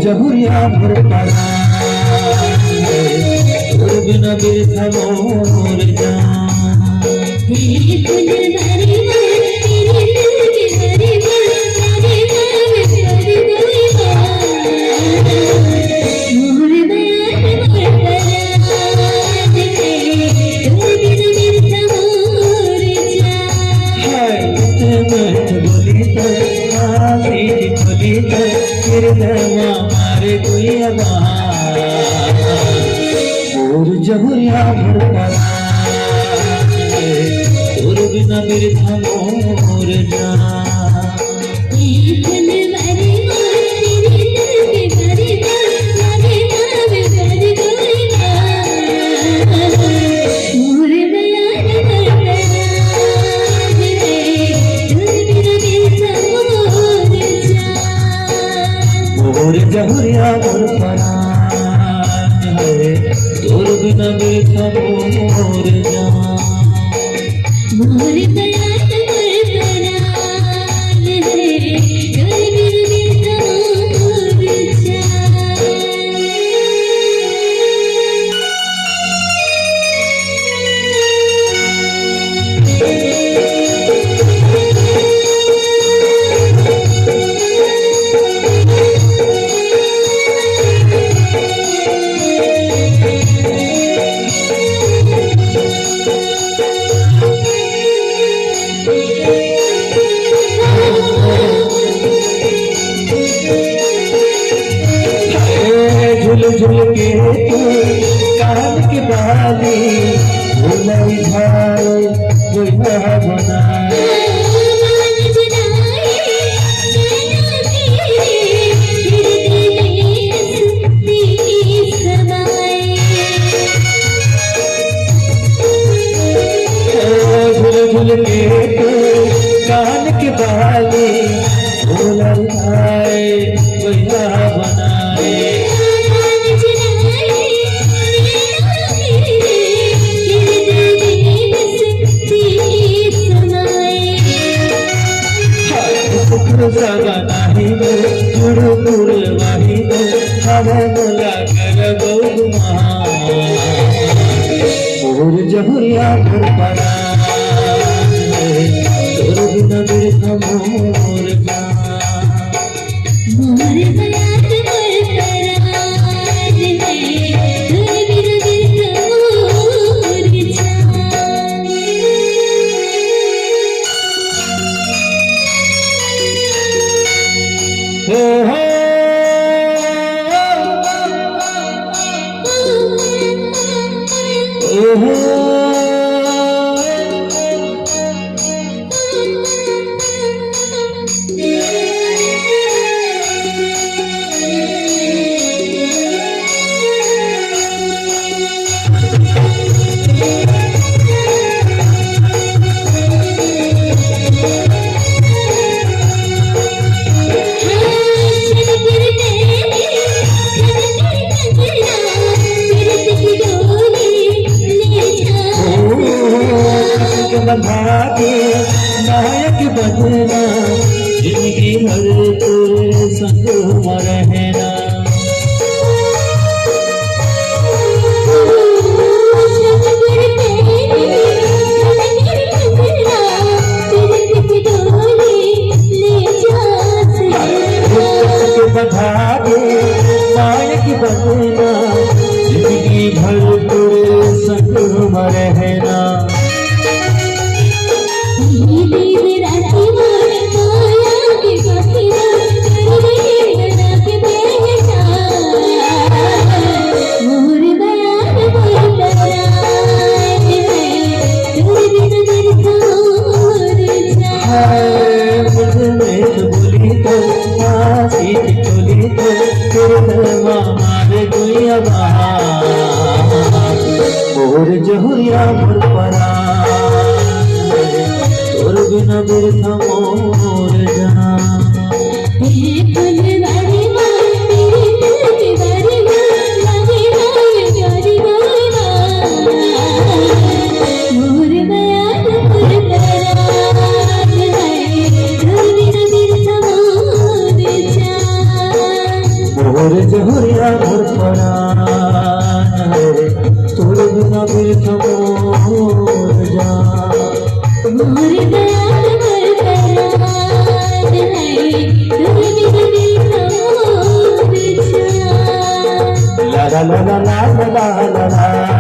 जहुरिया मोर परा तोर बिना बिरथा मोर मारे कोई मोर जहुरिया मोर परा तोर बिना बिरथा मोर मोर जहुरिया मोर परा तोर बिना बिरथा मोर मोर दया झुल झुल के तू कान के बाली भुलाई भाई गोइना बनाए झुल झुल के तू कान के बाली भुलाई भाई गोइना बनाए सगा नाही जुड़ मुड़ वाही हमें मोला कर मोर जहुरिया मोर परा तोर बिना बिरथा मोर भागे नायक बनना जिंदगी भर तेरे संग रहना संग रहना। मोर जहुरिया मोर परान तोर बिना बिरथा मोर जान। मोर जहुरिया मोर परान तोर बिना बिरथा मोर जान। मोर दयाल मोर परान है तोर बिना बिरथा मोर जान। ला ला ला ला ला ला ला ला।